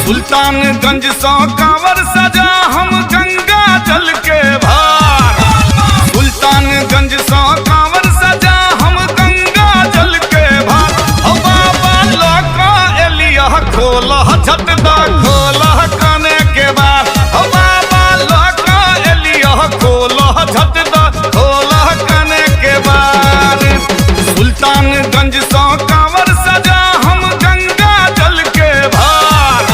सुल्तानगंज सौ कांवर सजा हम गंगा जल के भार। सुल्तानगंज सौ कांवर सजा हम गंगा जल के भार। हो बाबा लौका एलिया खोला झटदा खोला काने के बार। हो बाबा लौका एलिया खोला झटदा खोला काने के बार। सुल्तानगंज सौ कांवर सजा हम गंगा जल के भार।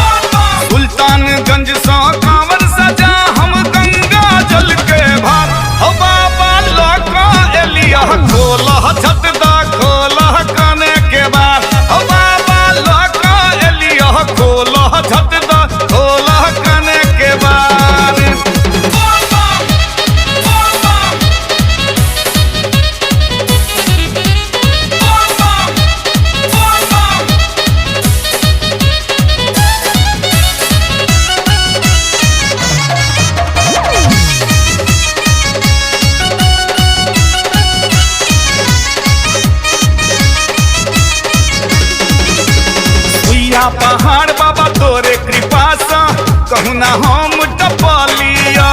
सुल्तानगंज सौ कांवर सजा हम गंगा जल के भार। हो बाबा लौका एलिया खोला झटदा खोला काने के बार। हो बाबा लौका एलिया खोला झटदा खोला काने के बार। पहाड़ बाबा तोरे कृपा सा कहूँ ना हम टपलिया।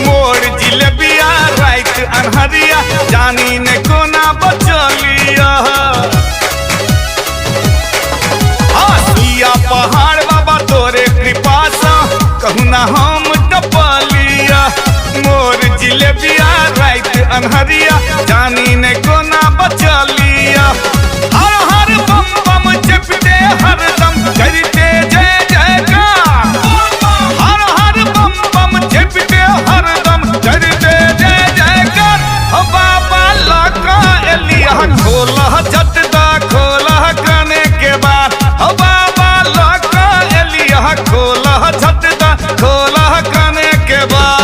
मोर जिलेबिया रात अनहरिया जानी ने कोना बचलिया। सुइया पहाड़ बाबा तोरे कृपा सा कहूँ ना हम टपलिया। मोर जिलेबिया रात अनहरिया जानी ने कोना बचलिया। हर हर बम बम जपते हरदम करते जय जयकार। हर हर बम बम जपते हरदम करते जय जयकार। हो बाबा लौका एलिया खोला झटदा खोला काने के बार। हो बाबा लौका एलिया खोला झटदा खोला काने के बार।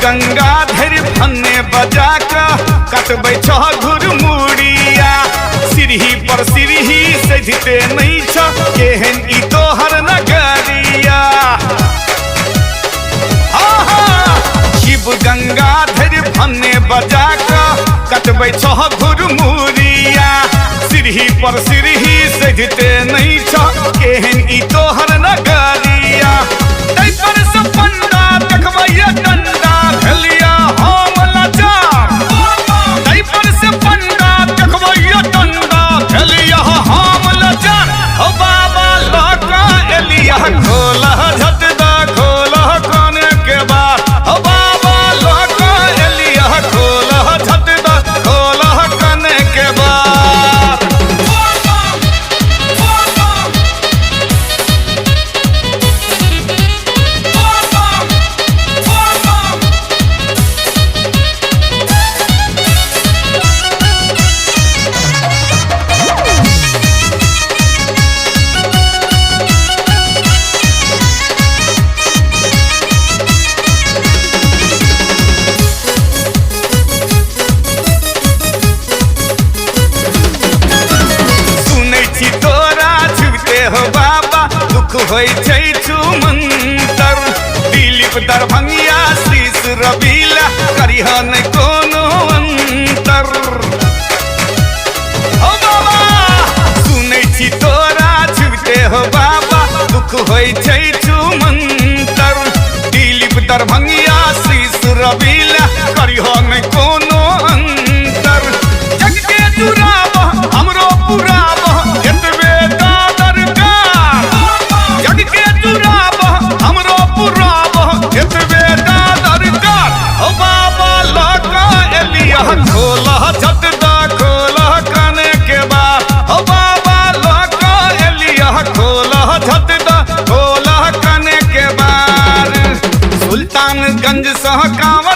गंगाधर भन्ने बजा का कटबै छह घुरमुड़िया। सिरही पर सिरही सजते नहीं छ केहन ई तोहर नगरिया। शिव गंगाधर भन्ने बजा का कटबै छह घुरमुड़िया। सिरही पर सिरही सजते नहीं छ केहन ई तोहर नगरिया। तै पर से पंडा देखबै डंडा भेलिया हम लाचार। तै पर से पंडा देखबै डंडा भेलिया हम लाचार। हो बाबा लौका एलिया खोला झटदा खोला काने के बार। हो बाबा लौका एलिया खोला झटदा खोला काने के बार। हो बाबा दुख होइ छै छुमंतर। दिलीप दरभंगिया शीश रबीला करिह नै कोनो अंतर। हो बाबा सुनै छी तोरा छुबते हो बाबा दुख होइ छै छुमंतर। दिलीप दरभंगिया शीश रबीला करिह नै कोनो अंतर। जग के जुराब हमरो पुराब एतबे खोला झटदा खोला काने के बार। हो बाबा लौका एलिया खोला झटदा खोला काने के बार। सुल्तानगंज सह कांवर